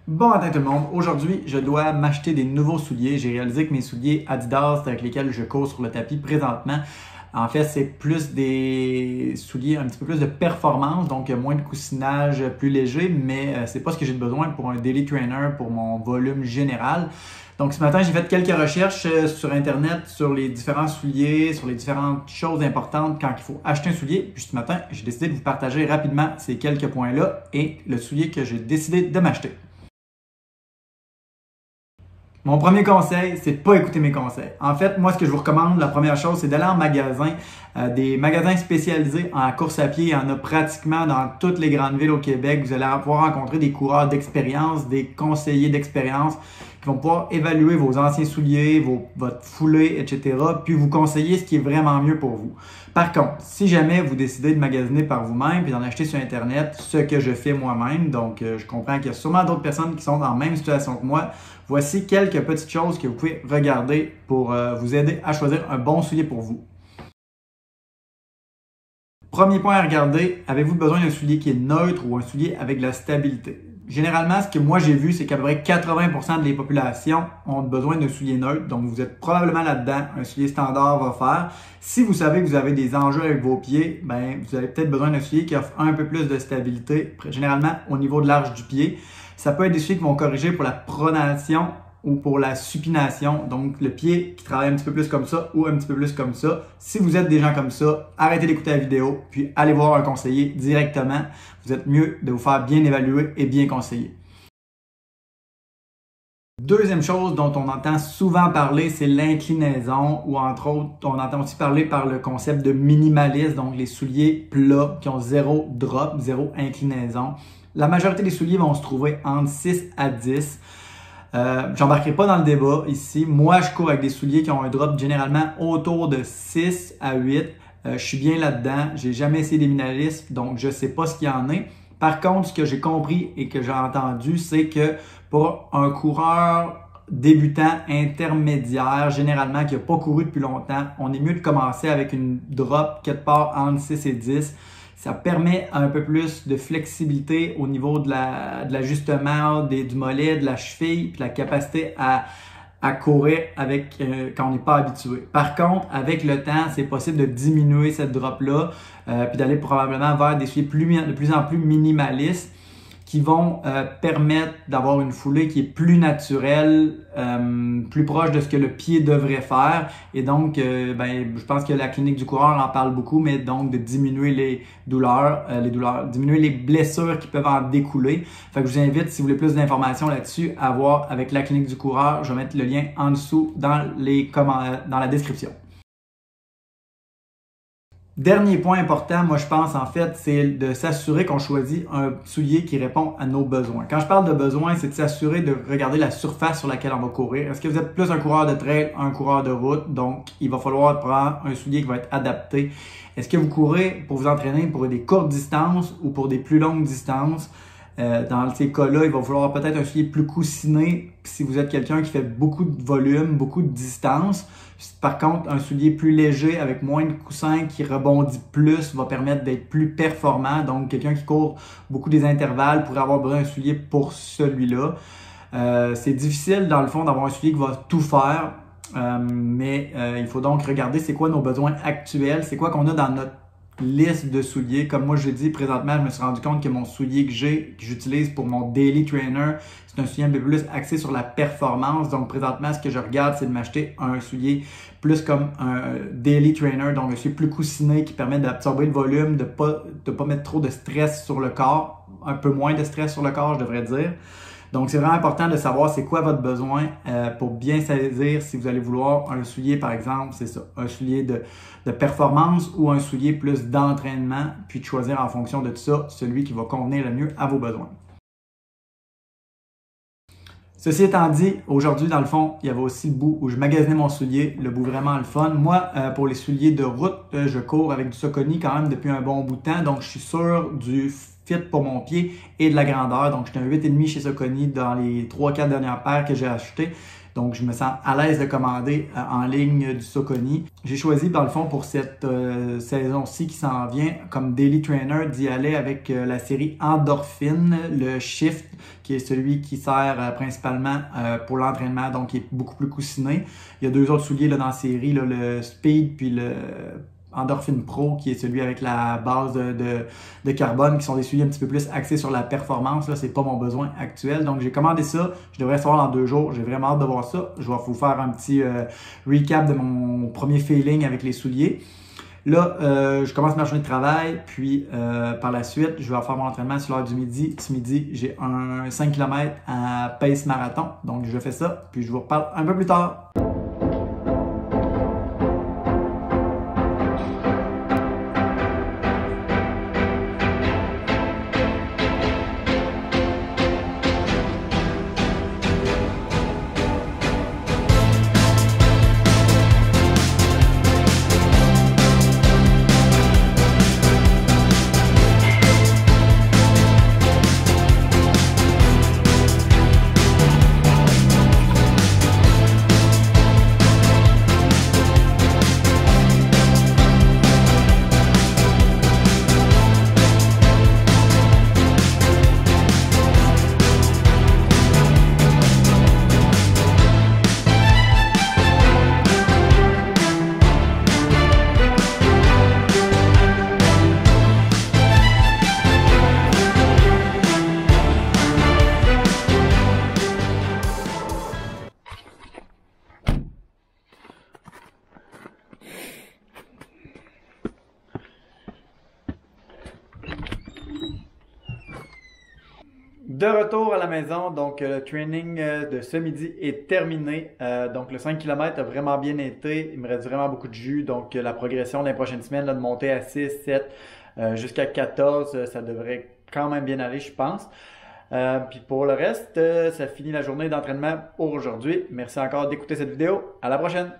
Bon matin tout le monde, aujourd'hui je dois m'acheter des nouveaux souliers. J'ai réalisé que mes souliers Adidas avec lesquels je cours sur le tapis présentement, en fait c'est plus des souliers un petit peu plus de performance, donc moins de coussinage, plus léger, mais c'est pas ce que j'ai besoin pour un daily trainer, pour mon volume général. Donc ce matin j'ai fait quelques recherches sur internet sur les différents souliers, sur les différentes choses importantes quand il faut acheter un soulier. Puis ce matin j'ai décidé de vous partager rapidement ces quelques points-là et le soulier que j'ai décidé de m'acheter. Mon premier conseil, c'est de pas écouter mes conseils. En fait, moi, ce que je vous recommande, la première chose, c'est d'aller en magasin. Des magasins spécialisés en course à pied, il y en a pratiquement dans toutes les grandes villes au Québec. Vous allez pouvoir rencontrer des coureurs d'expérience, des conseillers d'expérience qui vont pouvoir évaluer vos anciens souliers, votre foulée, etc. Puis vous conseiller ce qui est vraiment mieux pour vous. Par contre, si jamais vous décidez de magasiner par vous-même puis d'en acheter sur Internet, ce que je fais moi-même, donc je comprends qu'il y a sûrement d'autres personnes qui sont dans la même situation que moi, voici quelques petites choses que vous pouvez regarder pour vous aider à choisir un bon soulier pour vous. Premier point à regarder, avez-vous besoin d'un soulier qui est neutre ou un soulier avec de la stabilité? Généralement, ce que moi j'ai vu, c'est qu'à peu près 80% de la population ont besoin d'un soulier neutre. Donc, vous êtes probablement là-dedans. Un soulier standard va faire. Si vous savez que vous avez des enjeux avec vos pieds, ben, vous avez peut-être besoin d'un soulier qui offre un peu plus de stabilité, généralement au niveau de l'arche du pied. Ça peut être des souliers qui vont corriger pour la pronation ou pour la supination, donc le pied qui travaille un petit peu plus comme ça ou un petit peu plus comme ça. Si vous êtes des gens comme ça, arrêtez d'écouter la vidéo, puis allez voir un conseiller directement. Vous êtes mieux de vous faire bien évaluer et bien conseiller. Deuxième chose dont on entend souvent parler, c'est l'inclinaison ou entre autres, on entend aussi parler par le concept de minimaliste, donc les souliers plats qui ont zéro drop, zéro inclinaison. La majorité des souliers vont se trouver entre 6 à 10. J'embarquerai pas dans le débat ici. Moi, je cours avec des souliers qui ont un drop généralement autour de 6 à 8. Je suis bien là-dedans. J'ai jamais essayé des minimalistes, donc je sais pas ce qu'il y en a. Par contre, ce que j'ai compris et que j'ai entendu, c'est que pour un coureur débutant intermédiaire, généralement qui n'a pas couru depuis longtemps, on est mieux de commencer avec une drop quelque part entre 6 et 10. Ça permet un peu plus de flexibilité au niveau de l'ajustement du mollet, de la cheville, puis la capacité à courir avec quand on n'est pas habitué. Par contre, avec le temps, c'est possible de diminuer cette drop-là, puis d'aller probablement vers des souliers de plus en plus minimalistes qui vont permettre d'avoir une foulée qui est plus naturelle, plus proche de ce que le pied devrait faire. Et donc, je pense que la clinique du coureur en parle beaucoup, mais donc de diminuer les douleurs, diminuer les blessures qui peuvent en découler. Fait que je vous invite, si vous voulez plus d'informations là-dessus, à voir avec la clinique du coureur. Je vais mettre le lien en dessous dans la description. Dernier point important, moi je pense en fait, c'est de s'assurer qu'on choisit un soulier qui répond à nos besoins. Quand je parle de besoins, c'est de s'assurer de regarder la surface sur laquelle on va courir. Est-ce que vous êtes plus un coureur de trail, un coureur de route? Donc, il va falloir prendre un soulier qui va être adapté. Est-ce que vous courez pour vous entraîner pour des courtes distances ou pour des plus longues distances? Dans ces cas-là, il va falloir peut-être un soulier plus coussiné si vous êtes quelqu'un qui fait beaucoup de volume, beaucoup de distance. Par contre, un soulier plus léger avec moins de coussins qui rebondit plus va permettre d'être plus performant. Donc, quelqu'un qui court beaucoup des intervalles pourrait avoir besoin d'un soulier pour celui-là. C'est difficile dans le fond d'avoir un soulier qui va tout faire, mais il faut donc regarder c'est quoi nos besoins actuels, c'est quoi qu'on a dans notre liste de souliers. Comme moi je l'ai dit présentement, je me suis rendu compte que mon soulier que j'utilise pour mon daily trainer, c'est un soulier un peu plus axé sur la performance. Donc présentement, ce que je regarde, c'est de m'acheter un soulier plus comme un daily trainer, donc un soulier plus coussiné qui permet d'absorber le volume, de pas mettre trop de stress sur le corps, un peu moins de stress sur le corps, je devrais dire. Donc, c'est vraiment important de savoir c'est quoi votre besoin pour bien saisir si vous allez vouloir un soulier, par exemple, c'est ça, un soulier de performance ou un soulier plus d'entraînement, puis de choisir en fonction de tout ça, celui qui va convenir le mieux à vos besoins. Ceci étant dit, aujourd'hui, dans le fond, il y avait aussi le bout où je magasinais mon soulier, le bout vraiment le fun. Moi, pour les souliers de route, je cours avec du Saucony quand même depuis un bon bout de temps, donc je suis sûr du fit pour mon pied et de la grandeur. Donc, j'étais un 8,5 chez Saucony dans les 3-4 dernières paires que j'ai achetées. Donc, je me sens à l'aise de commander en ligne du Saucony. J'ai choisi, dans le fond, pour cette saison-ci qui s'en vient, comme daily trainer, d'y aller avec la série Endorphine, le Shift, qui est celui qui sert principalement pour l'entraînement, donc qui est beaucoup plus coussiné. Il y a 2 autres souliers là, dans la série, là, le Speed puis le Endorphine Pro, qui est celui avec la base de carbone, qui sont des souliers un petit peu plus axés sur la performance. Là, c'est pas mon besoin actuel. Donc, j'ai commandé ça. Je devrais recevoir dans 2 jours. J'ai vraiment hâte de voir ça. Je vais vous faire un petit recap de mon premier feeling avec les souliers. Là, je commence ma journée de travail, puis par la suite, je vais faire mon entraînement sur l'heure du midi. Ce midi, j'ai un 5 km à pace marathon. Donc, je fais ça, puis je vous reparle un peu plus tard. De retour à la maison, donc le training de ce midi est terminé. Donc le 5 km a vraiment bien été. Il me reste vraiment beaucoup de jus. Donc la progression de la prochaine semaine là, de monter à 6, 7 jusqu'à 14, ça devrait quand même bien aller, je pense. Puis pour le reste, ça finit la journée d'entraînement pour aujourd'hui. Merci encore d'écouter cette vidéo. À la prochaine!